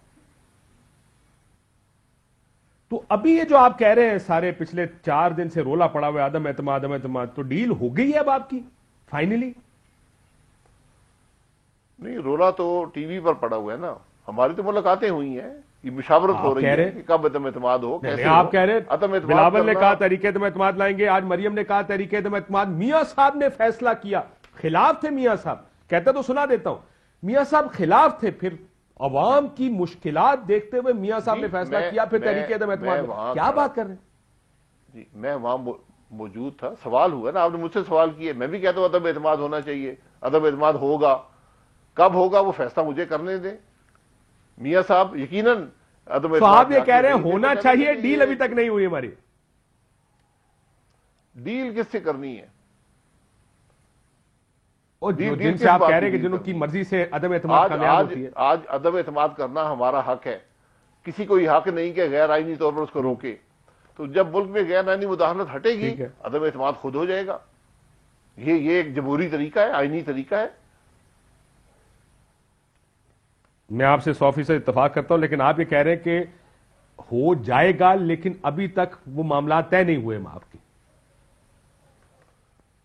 तो अभी ये जो आप कह रहे हैं सारे पिछले 4 दिन से रोला पड़ा हुआ आदम एतमाद, तो डील हो गई है अब आपकी फाइनली? नहीं, रोला तो टीवी पर पड़ा हुआ है ना। हमारी तो मुलाकातें हुई हैं, ये मुशावरत हो रही है कि कब अदम एतमाद हो, कैसे आप कह रहे हैं बिलावल ने कहा तहरीके अदम एतमाद लाएंगे, आज मरियम ने कहा तहरीके अदम एतमाद। मियां साहब ने फैसला किया, खिलाफ थे मियां साहब, कहते तो सुना देता हूं, मियां साहब खिलाफ थे, फिर अवाम की मुश्किलात देखते हुए मियां साहब ने फैसला किया, फिर तहरीके अदम एतमाद। क्या बात कर रहे हैं जी? मैं वहां मौजूद था, सवाल हुआ ना, आपने मुझसे सवाल किए, मैं भी कहता हूं अदम एतमाद होना चाहिए। अदम एतमाद होगा, कब होगा वो फैसला मुझे करने दें। मियां साहब यकीनन तो आप ये कह रहे हैं होना चाहिए, डील अभी तक नहीं हुई हमारी। डील किससे करनी है? और जिनसे आप कह रहे हैं कि जिनकी मर्जी से अदम एतमाद कामयाब होती है। आज अदम एतमाद करना हमारा हक है, किसी को ये हक नहीं कि गैर आईनी तौर पर उसको रोके। तो जब मुल्क में गैर आईनी मुदाखलत हटेगी, अदम एतमाद खुद हो जाएगा। ये एक जमहूरी तरीका है, आईनी तरीका है। मैं आपसे 100% इत्तेफाक करता हूं, लेकिन आप ये कह रहे हैं कि हो जाएगा, लेकिन अभी तक वो मामला तय नहीं हुए आपके।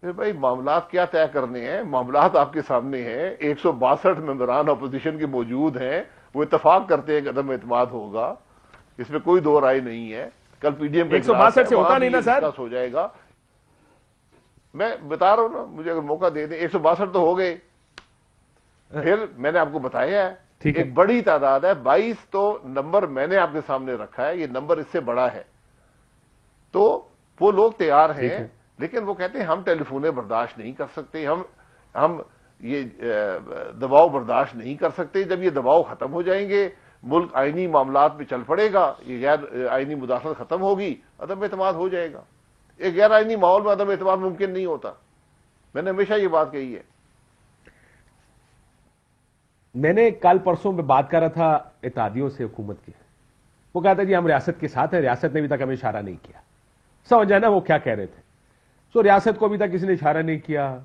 भाई मामलात क्या तय करने हैं? मामलात आपके सामने हैं। 162 मेंबरान अपोजिशन के मौजूद हैं, वो इत्तेफाक करते हैं कि अदम एतमाद होगा, इसमें कोई दो राय नहीं है। कल पीडीएम का 162 से होता नहीं ना सर, हो जाएगा। मैं बता रहा हूं ना, मुझे अगर मौका दे दें। 162 तो हो गए, फिर मैंने आपको बताया है एक बड़ी तादाद है। 22 तो नंबर मैंने आपके सामने रखा है, ये नंबर इससे बड़ा है। तो वो लोग तैयार हैं, लेकिन वो कहते हैं हम टेलीफोने बर्दाश्त नहीं कर सकते, हम ये दबाव बर्दाश्त नहीं कर सकते। जब ये दबाव खत्म हो जाएंगे, मुल्क आईनी मामलात में चल पड़ेगा, ये गैर आईनी मुदाखलत खत्म होगी, अदम एतमाद हो जाएगा। एक गैर आईनी माहौल में अदम एतमाद मुमकिन नहीं होता। मैंने हमेशा ये बात कही है। मैंने कल परसों में बात कर रहा था इत्तेहादियों से हुकूमत की। वो कहता जी हम रियासत के साथ हैं, रियासत ने अभी तक हमें इशारा नहीं किया। समझ जाए ना वो क्या कह रहे थे। सो रियासत को अभी तक किसी ने इशारा नहीं किया।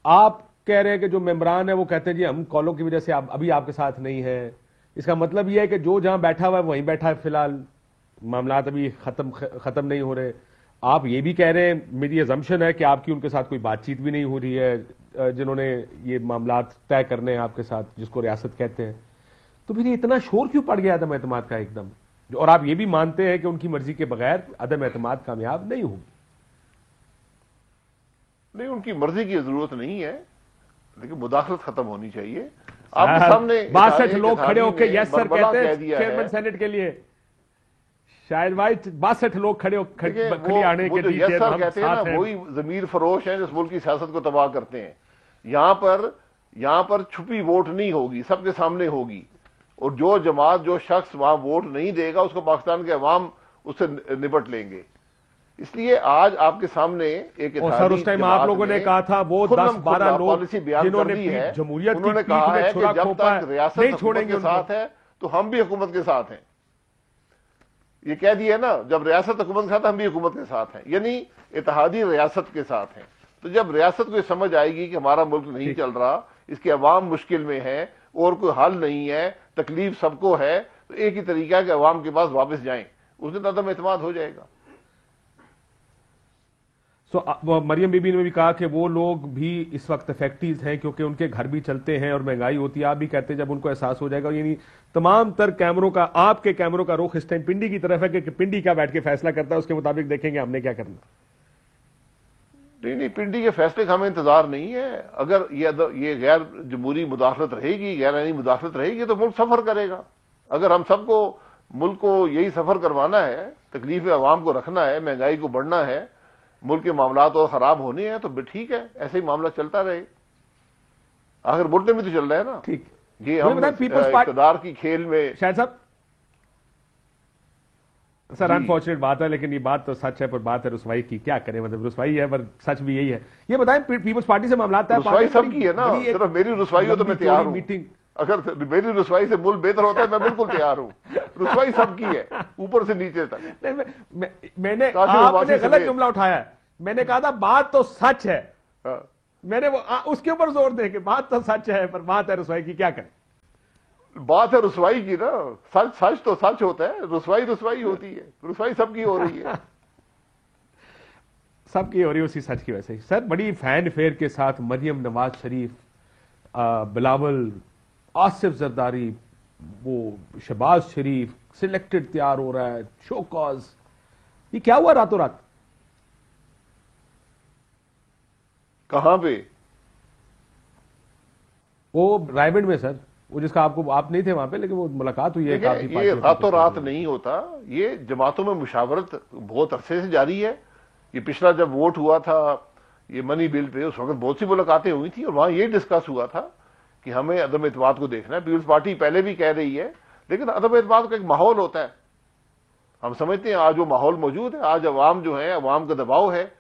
आप कह रहे हैं कि जो मेंबरान है वो कहते हैं जी हम कॉलों की वजह से अभी आपके साथ नहीं है। इसका मतलब यह है कि जो जहां बैठा हुआ है वहीं बैठा है, फिलहाल मामलात अभी खत्म नहीं हो रहे। आप ये भी कह रहे हैं, मेरी अजम्पशन है कि आपकी उनके साथ कोई बातचीत भी नहीं हो रही है जिन्होंने ये मामलात तय करने हैं आपके साथ, जिसको रियासत कहते हैं। तो फिर इतना शोर क्यों पड़ गया अदम एतमाद का एकदम? और आप ये भी मानते हैं कि उनकी मर्जी के बगैर अदम एतमाद कामयाब नहीं होगी? नहीं, उनकी मर्जी की जरूरत नहीं है, लेकिन मुदाखलत खत्म होनी चाहिए। आपके सामने 62 लोग खड़े होकर यस सर कहते हैं चेयरमैन सेनेट के लिए। शायद भाई 62 लोग खड़े खड़ी आने के लिए यस सर कहते हैं ना, वही जमीर फरोश हैं जो इस मुल्क की सियासत को तबाह करते हैं। यहां पर छुपी वोट नहीं होगी, सबके सामने होगी। और जो जमात जो शख्स वहां वोट नहीं देगा उसको पाकिस्तान के अवाम उससे निपट लेंगे। इसलिए आज आपके सामने एक सर उस टाइम आप लोगों ने कहा था वो 10-12 लोग जिन्होंने जमहूरियत उन्होंने कहा है कि जब तक रियासत हुकूमत के साथ है तो हम भी हुकूमत के साथ हैं। ये कह दिया ना, जब रियासत हुकूमत के साथ हम भी हुकूमत के साथ हैं, यानी इत्तेहादी रियासत के साथ हैं। तो जब रियासत को समझ आएगी कि हमारा मुल्क नहीं चल रहा, इसके अवाम मुश्किल में है और कोई हल नहीं है, तकलीफ सबको है, तो एक ही तरीका है कि अवाम के पास वापस जाएं, उस दिन अदम एतमाद हो जाएगा। मरियम बीबी ने भी कहा कि वो लोग भी इस वक्त इफेक्टिव हैं क्योंकि उनके घर भी चलते हैं और महंगाई होती है। आप भी कहते हैं जब उनको एहसास हो जाएगा, यानी तमाम तर कैमरों का, आपके कैमरों का रुख इस टाइम पिंडी की तरफ है कि पिंडी क्या बैठ के फैसला करता है, उसके मुताबिक देखेंगे हमने क्या करना। नहीं, पिंडी के फैसले का हमें इंतजार नहीं है। अगर ये गैर जमहूरी मुदाखलत रहेगी, गैर आईनी मुदाखलत रहेगी तो मुल्क सफर करेगा। अगर हम सबको मुल्क को यही सफर करवाना है, तकलीफ अवाम को रखना है, महंगाई को बढ़ना है, मुल्क के मामलात और खराब होने हैं, तो ठीक है, ऐसे ही मामला चलता रहे। आखिर मुल्क में तो चल रहा है ना। ठीक, ये हम इक़्तिदार की खेल में शायद साहब सर अनफॉर्चुनेट बात है, लेकिन ये बात तो सच है, पर बात है रुसवाई की। क्या करें, मतलब रुसवाई है पर सच भी यही है। ये बताएं पीपल्स पार्टी से मामला है, रुसवाई सबकी है ना, सिर्फ मेरी रुसवाई हो तो मैं तैयार हूं। मीटिंग अगर मेरी रुसवाई से मुल्क बेहतर होता है मैं बिल्कुल तैयार हूं। रुसवाई सबकी है, ऊपर से नीचे तक। मैंने आपने गलत जुमला उठाया है। मैंने कहा था बात तो सच है, मैंने वो उसके ऊपर जोर दे के बात तो सच है, पर बात है रुसवाई की। क्या करें, बात है रुसवाई की ना। सच तो सच होता है, रुसवाई होती है। रुसवाई सबकी हो रही है, सबकी हो रही है उसी सच की वजह से। सर बड़ी फैन फेयर के साथ मरियम नवाज शरीफ, बिलावल, आसिफ जरदारी, वो शहबाज शरीफ सिलेक्टेड तैयार हो रहा है, शो कॉज। ये क्या हुआ रातों रात? कहां पे? वो रायबंड में सर, वो जिसका आप नहीं थे वहां पे, लेकिन वो मुलाकात हुई है। ये रातों रात नहीं होता, ये जमातों में मुशावरत बहुत अरसे से जारी है। ये पिछला जब वोट हुआ था ये मनी बिल पे, उस वक्त बहुत सी मुलाकातें हुई थी और वहां ये डिस्कस हुआ था कि हमें अदम एतमाद को देखना है। पीपल्स पार्टी पहले भी कह रही है, लेकिन अदम एतमाद का एक माहौल होता है। हम समझते हैं आज वो माहौल मौजूद है। आज अवाम जो है, अवाम का दबाव है,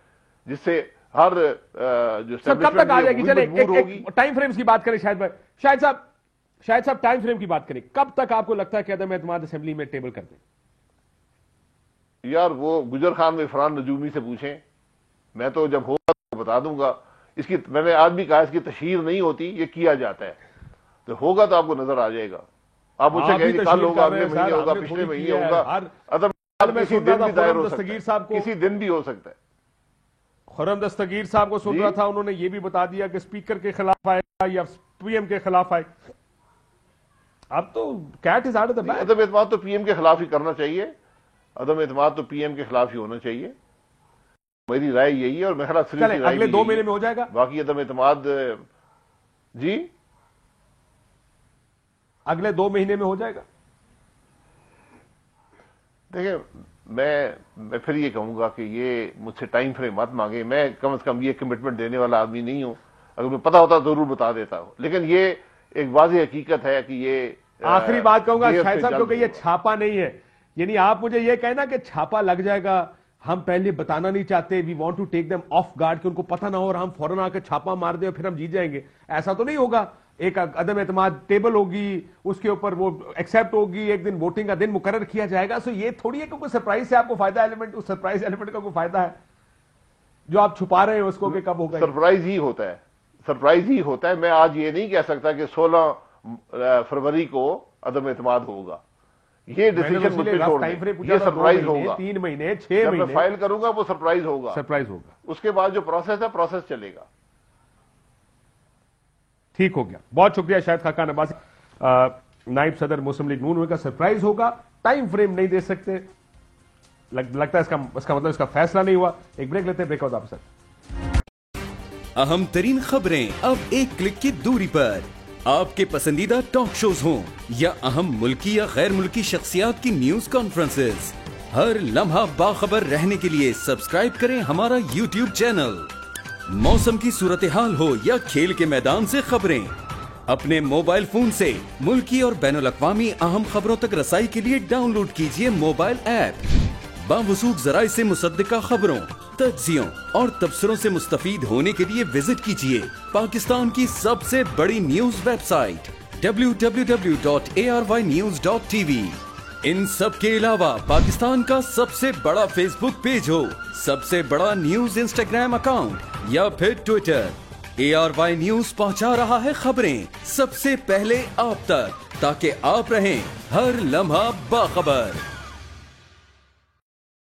जिससे हर जो कब तक आ जाएगी? चले एक टाइम फ्रेम्स की बात करें। शायद साहब टाइम फ्रेम की बात करें, कब तक आपको लगता है कि अदम एतमाद असेंबली में टेबल कर दें? यार वो गुजर खान में फरहान नजूमी से पूछें, मैं तो जब होगा तो बता दूंगा। इसकी मैंने आज भी कहा, इसकी तशहीर नहीं होती, ये किया जाता है। तो होगा तो आपको नजर आ जाएगा। आप मुझसे कहेंगे कल होगा, अगले महीने होगा, पिछले महीने होगा। अदम किसी दिन भी दायर हो सकता है, किसी दिन भी हो सकता है। खुर्रम दस्तगीर साहब को सुन रहा था, उन्होंने ये भी बता दिया कि स्पीकर के खिलाफ आएगा या पीएम के खिलाफ आएगा। अब तो cat is out of the bag. अदम एतमाद तो पीएम के खिलाफ ही करना चाहिए। अदम एतमाद तो पीएम के खिलाफ ही होना चाहिए, मेरी राय यही है। और मेरा ख्याल अगले 2 महीने में हो जाएगा। बाकी अदम एतमाद जी अगले 2 महीने में हो जाएगा। देखिए, मैं फिर ये कहूंगा कि ये मुझसे टाइम फ्रेम मत मांगे। मैं कम से कम ये कमिटमेंट देने वाला आदमी नहीं हूं। अगर मैं पता होता जरूर बता देता हूं, लेकिन ये एक वाज़ेह हकीकत है कि ये आखिरी बात कहूंगा शायद साहब, क्योंकि ये छापा नहीं है। यानी आप मुझे ये कहना कि छापा लग जाएगा, हम पहले बताना नहीं चाहते, we want to take them off guard, कि उनको पता ना हो और हम फौरन आकर छापा मार दें और फिर हम जीत जाएंगे, ऐसा तो नहीं होगा। एक अदम एतमाद टेबल होगी, उसके ऊपर वो एक्सेप्ट होगी, एक दिन वोटिंग का दिन मुकर्रर किया जाएगा। सो ये थोड़ी है कि कोई सरप्राइज से आपको फायदा एलिमेंट, उस सरप्राइज एलिमेंट का कोई फायदा है जो आप छुपा रहे हैं उसको कि कब होगा। सरप्राइज ही होता है, सरप्राइज ही होता है। मैं आज ये नहीं कह सकता कि 16 फरवरी को अदम एतमाद होगा, ये डिसीजन मुझे छोड़ दें, ये सरप्राइज होगा। 3 महीने 6 महीने मैं फाइल करूंगा वो सरप्राइज होगा, सरप्राइज होगा। उसके बाद जो प्रोसेस है प्रोसेस चलेगा। ठीक हो गया, बहुत शुक्रिया शाहिद खाकान अब्बासी। नायब सदर मुस्लिम लीग नून का सरप्राइज होगा, टाइम फ्रेम नहीं दे सकते, लगता है इसका मतलब इसका फैसला नहीं हुआ। एक ब्रेक लेते हैं, ब्रेक आउट ऑफिसर। अहम तरीन खबरें अब एक क्लिक की दूरी पर, आपके पसंदीदा टॉक शोज हों या अहम मुल्की या गैर मुल्की शख्सियात की न्यूज कॉन्फ्रेंसेस, हर लम्हा बाखबर रहने के लिए सब्सक्राइब करें हमारा YouTube चैनल। मौसम की सूरत हाल हो या खेल के मैदान से खबरें, अपने मोबाइल फोन से मुल्की और बैनुल अक़वामी अहम खबरों तक रसाई के लिए डाउनलोड कीजिए मोबाइल ऐप। बावसूख ज़राए से मुसद्दिका खबरों, तज्ज़ियों और तबसरों से मुस्तफीद होने के लिए विजिट कीजिए पाकिस्तान की सबसे बड़ी न्यूज वेबसाइट www.arynews.tv। इन सब के अलावा पाकिस्तान का सबसे बड़ा फेसबुक पेज हो, सबसे बड़ा न्यूज इंस्टाग्राम अकाउंट या फिर ट्विटर, ARY न्यूज पहुंचा रहा है खबरें सबसे पहले आप तक, ताकि आप रहें हर लम्हा बाखबर।